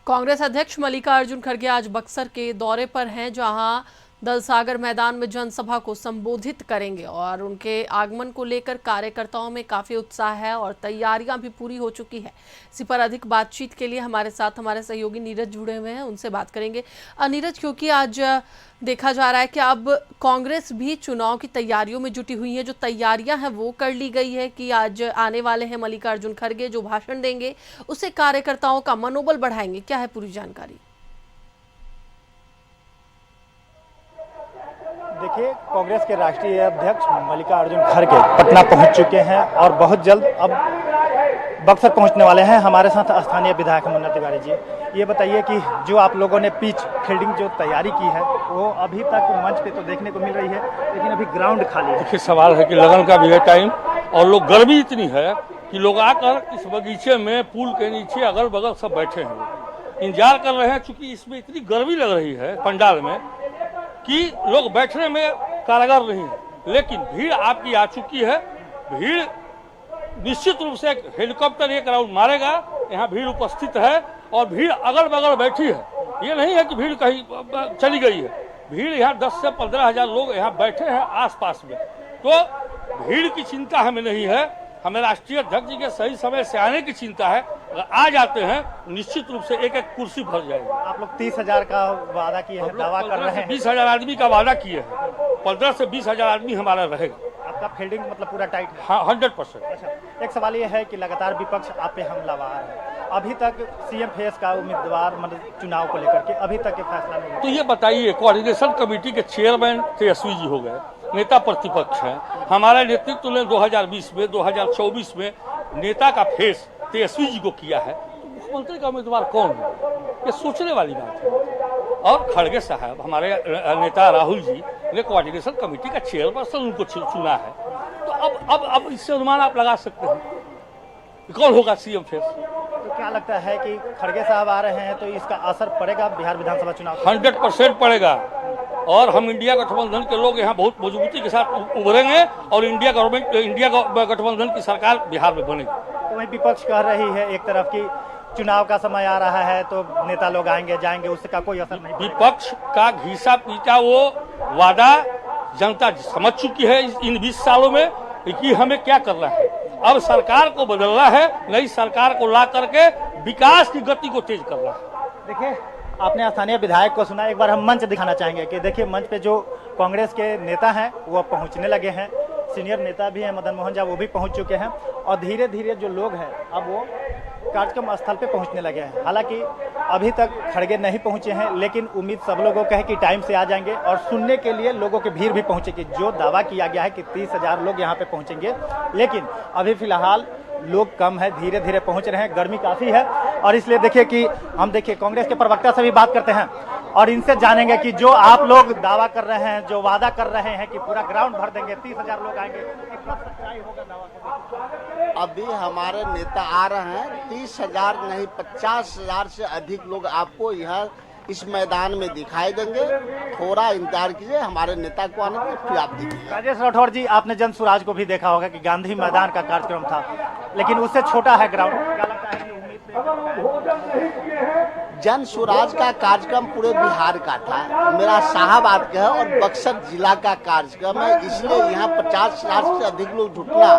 कांग्रेस अध्यक्ष मल्लिकार्जुन खड़गे आज बक्सर के दौरे पर हैं, जहां दलसागर मैदान में जनसभा को संबोधित करेंगे और उनके आगमन को लेकर कार्यकर्ताओं में काफी उत्साह है और तैयारियां भी पूरी हो चुकी है। इसी पर अधिक बातचीत के लिए हमारे साथ हमारे सहयोगी नीरज जुड़े हुए हैं, उनसे बात करेंगे। नीरज, क्योंकि आज देखा जा रहा है कि अब कांग्रेस भी चुनाव की तैयारियों में जुटी हुई है, जो तैयारियां हैं वो कर ली गई है कि आज आने वाले हैं मल्लिकार्जुन खड़गे, जो भाषण देंगे उससे कार्यकर्ताओं का मनोबल बढ़ाएंगे। क्या है पूरी जानकारी? देखिए, कांग्रेस के राष्ट्रीय अध्यक्ष मल्लिकार्जुन खड़गे पटना पहुंच चुके हैं और बहुत जल्द अब बक्सर पहुंचने वाले हैं। हमारे साथ स्थानीय विधायक मुन्ना तिवारी जी, ये बताइए कि जो आप लोगों ने पिच फील्डिंग जो तैयारी की है वो अभी तक मंच पे तो देखने को मिल रही है, लेकिन अभी ग्राउंड खाली है। देखिए, सवाल है कि लगन का भी है टाइम और लोग गर्मी इतनी है कि लोग आकर इस बगीचे में पुल के नीचे अगल बगल सब बैठे हैं, इंतजार कर रहे हैं। चूंकि इसमें इतनी गर्मी लग रही है पंडाल में कि लोग बैठने में कारगर नहीं है, लेकिन भीड़ आपकी आ चुकी है। भीड़ निश्चित रूप से हेलीकॉप्टर एक राउंड मारेगा, यहाँ भीड़ उपस्थित है और भीड़ अगल बगल बैठी है। ये नहीं है कि भीड़ कहीं चली गई है, भीड़ यहाँ 10 से 15 हजार लोग यहाँ बैठे हैं आसपास में। तो भीड़ की चिंता हमें नहीं है, हमें राष्ट्रीय अध्यक्ष जी के सही समय से आने की चिंता है। अगर आ जाते हैं निश्चित रूप से एक एक कुर्सी भर जाएगी। आप लोग 30,000 का वादा किए हैं, दावा कर रहे हैं। 20,000 आदमी का वादा किए हैं, 15 से 20,000 आदमी हमारा रहेगा। आपका फील्डिंग मतलब पूरा टाइट है? हाँ, 100%। अच्छा, एक सवाल ये है कि लगातार विपक्ष आप पे हमलावर है, अभी तक सीएम फेस का उम्मीदवार मतलब चुनाव को लेकर के अभी तक के फैसला नहीं। तो ये बताइए, कोऑर्डिनेशन कमेटी के चेयरमैन तेजस्वी जी हो गए, नेता प्रतिपक्ष हैं। हमारे नेतृत्व ने 2020 में 2024 में नेता का फेस तेजस्वी जी को किया है, तो मुख्यमंत्री का उम्मीदवार कौन है, ये सोचने वाली बात है। और खड़गे साहब, हमारे नेता राहुल जी ने कोऑर्डिनेशन कमेटी का चेयरपर्सन उनको चुना है, तो अब इससे अनुमान आप लगा सकते हैं कौन होगा सीएम फेस। तो क्या लगता है कि खड़गे साहब आ रहे हैं तो इसका असर पड़ेगा बिहार विधानसभा चुनाव? 100% पड़ेगा और हम इंडिया गठबंधन के लोग यहाँ बहुत मजबूती के साथ उभरेंगे और इंडिया गठबंधन की सरकार बिहार में बनेगी। तो वही विपक्ष कह रही है एक तरफ की चुनाव का समय आ रहा है तो नेता लोग आएंगे जाएंगे, उसका कोई असर नहीं। विपक्ष का घिसा पीटा वो वादा जनता समझ चुकी है इन 20 सालों में कि हमें क्या करना है। अब सरकार को बदलना है, नई सरकार को ला करके विकास की गति को तेज करना है। देखिए, आपने स्थानीय विधायक को सुना, एक बार हम मंच दिखाना चाहेंगे कि देखिए मंच पे जो कांग्रेस के नेता हैं वो पहुंचने लगे हैं, सीनियर नेता भी हैं मदन मोहन झा, वो भी पहुंच चुके हैं और धीरे धीरे जो लोग हैं अब वो कार्यक्रम स्थल पे पहुंचने लगे हैं। हालांकि अभी तक खड़गे नहीं पहुंचे हैं, लेकिन उम्मीद सब लोगों को है कि टाइम से आ जाएंगे और सुनने के लिए लोगों की भीड़ भी पहुंचेगी। जो दावा किया गया है कि 30,000 लोग यहाँ पे पहुंचेंगे, लेकिन अभी फिलहाल लोग कम है, धीरे धीरे पहुंच रहे हैं, गर्मी काफ़ी है और इसलिए देखिए कि हम देखिए कांग्रेस के प्रवक्ता से भी बात करते हैं और इनसे जानेंगे कि जो आप लोग दावा कर रहे हैं, जो वादा कर रहे हैं कि पूरा ग्राउंड भर देंगे, 30,000 लोग आएंगे, कितना सच्चाई होगा दावा करने? अभी हमारे नेता आ रहे हैं, 30,000 नहीं 50,000 से अधिक लोग आपको यहाँ इस मैदान में दिखाई देंगे। थोड़ा इंतजार कीजिए, हमारे नेता को आने के फिर आप देखिए। राजेश राठौर जी, आपने जन स्वराज को भी देखा होगा कि गांधी मैदान का कार्यक्रम था, लेकिन उससे छोटा है ग्राउंड। क्या लगता है कि उम्मीद जन स्वराज का कार्यक्रम पूरे बिहार का था, मेरा शाहबाद का है और बक्सर जिला का कार्यक्रम है, इसलिए यहाँ 50,000 से अधिक लोग जुटना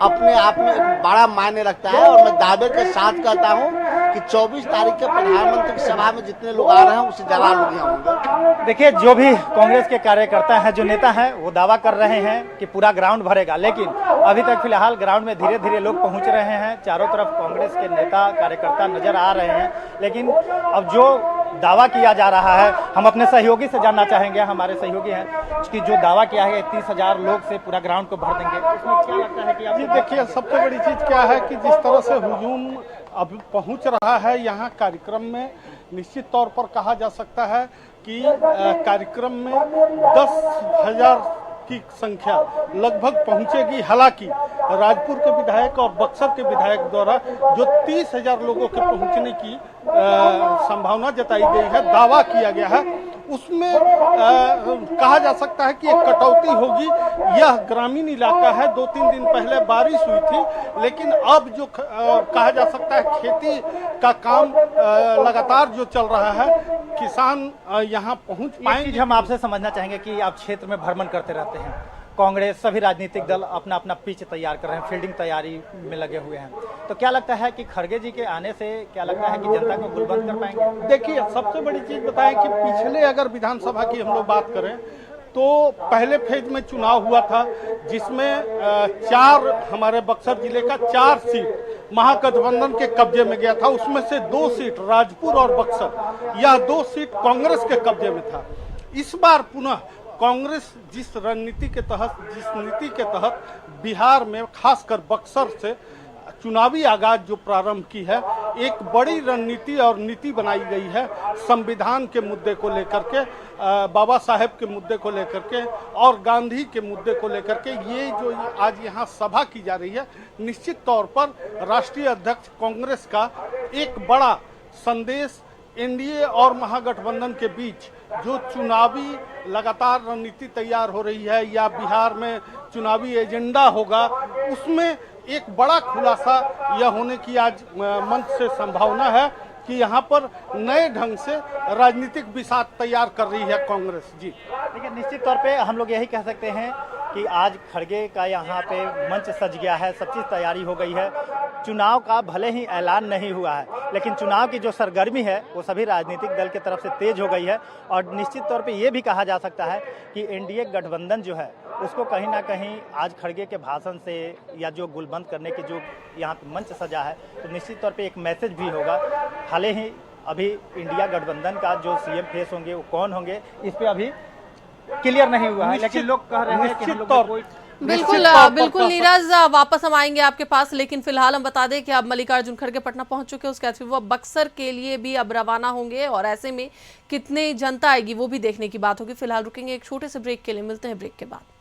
अपने आप में एक बड़ा मायने रखता है। और मैं दावे के साथ कहता हूँ कि 24 तारीख के प्रधानमंत्री की सभा में जितने लोग आ रहे हैं उससे ज्यादा लोग यहाँ होंगे। देखिए, जो भी कांग्रेस के कार्यकर्ता हैं, जो नेता हैं, वो दावा कर रहे हैं कि पूरा ग्राउंड भरेगा, लेकिन अभी तक फिलहाल ग्राउंड में धीरे धीरे लोग पहुंच रहे हैं। चारों तरफ कांग्रेस के नेता कार्यकर्ता नजर आ रहे हैं, लेकिन अब जो दावा किया जा रहा है, हम अपने सहयोगी से जानना चाहेंगे, हमारे सहयोगी हैं, कि जो दावा किया है 30,000 लोग से पूरा ग्राउंड को भर देंगे, उसमें क्या लगता है कि आप? जी देखिए, सबसे बड़ी चीज़ क्या है कि जिस तरह से हुजूम अब पहुंच रहा है यहाँ कार्यक्रम में, निश्चित तौर पर कहा जा सकता है कि कार्यक्रम में 10,000 की संख्या लगभग पहुंचेगी। हालांकि राजपुर के विधायक और बक्सर के विधायक द्वारा जो 30,000 लोगों के पहुंचने की संभावना जताई गई है, दावा किया गया है, उसमें कहा जा सकता है कि एक कटौती होगी। यह ग्रामीण इलाका है, 2-3 दिन पहले बारिश हुई थी, लेकिन अब जो कहा जा सकता है खेती का काम लगातार जो चल रहा है, किसान यहाँ पहुँच पाएंगे। हम आपसे समझना चाहेंगे कि आप क्षेत्र में भ्रमण करते रहते हैं, कांग्रेस सभी राजनीतिक दल अपना अपना पिच तैयार कर रहे हैं, फील्डिंग तैयारी में लगे हुए हैं, तो क्या लगता है कि खड़गे जी के आने से क्या लगता है कि जनता को गुलबंद कर पाएंगे? देखिए, सबसे बड़ी चीज बताएं कि पिछले अगर विधानसभा की हम लोग बात करें तो पहले फेज में चुनाव हुआ था, जिसमें 4 हमारे बक्सर जिले का 4 सीट महागठबंधन के कब्जे में गया था। उसमें से 2 सीट राजपुर और बक्सर, यह 2 सीट कांग्रेस के कब्जे में था। इस बार पुनः कांग्रेस जिस नीति के तहत बिहार में खासकर बक्सर से चुनावी आगाज जो प्रारंभ की है, एक बड़ी रणनीति और नीति बनाई गई है संविधान के मुद्दे को लेकर के, बाबा साहेब के मुद्दे को लेकर के और गांधी के मुद्दे को लेकर के। ये जो आज यहाँ सभा की जा रही है, निश्चित तौर पर राष्ट्रीय अध्यक्ष कांग्रेस का एक बड़ा संदेश एनडीए और महागठबंधन के बीच जो चुनावी लगातार रणनीति तैयार हो रही है या बिहार में चुनावी एजेंडा होगा, उसमें एक बड़ा खुलासा यह होने की आज मंच से संभावना है कि यहाँ पर नए ढंग से राजनीतिक बिसात तैयार कर रही है कांग्रेस। जी देखिए, निश्चित तौर पे हम लोग यही कह सकते हैं कि आज खड़गे का यहाँ पे मंच सज गया है, सब चीज़ तैयारी हो गई है। चुनाव का भले ही ऐलान नहीं हुआ है, लेकिन चुनाव की जो सरगर्मी है वो सभी राजनीतिक दल की तरफ से तेज हो गई है और निश्चित तौर पे ये भी कहा जा सकता है कि एनडीए गठबंधन जो है उसको कहीं ना कहीं आज खड़गे के भाषण से या जो गुलबंद करने की जो यहाँ पे मंच सजा है, तो निश्चित तौर पे एक मैसेज भी होगा। हाल ही अभी इंडिया गठबंधन का जो सीएम फेस होंगे वो कौन होंगे, इस पे अभी क्लियर नहीं हुआ है, लेकिन लोग कह रहे हैं कि हम लोग बिल्कुल नीरज, वापस हम आएंगे आपके पास, लेकिन फिलहाल हम बता दें कि अब मल्लिकार्जुन खड़गे पटना पहुंच चुके हैं, उसके बाद फिर वो बक्सर के लिए भी अब रवाना होंगे और ऐसे में कितनी जनता आएगी वो भी देखने की बात होगी। फिलहाल रुकेंगे एक छोटे से ब्रेक के लिए, मिलते हैं ब्रेक के बाद।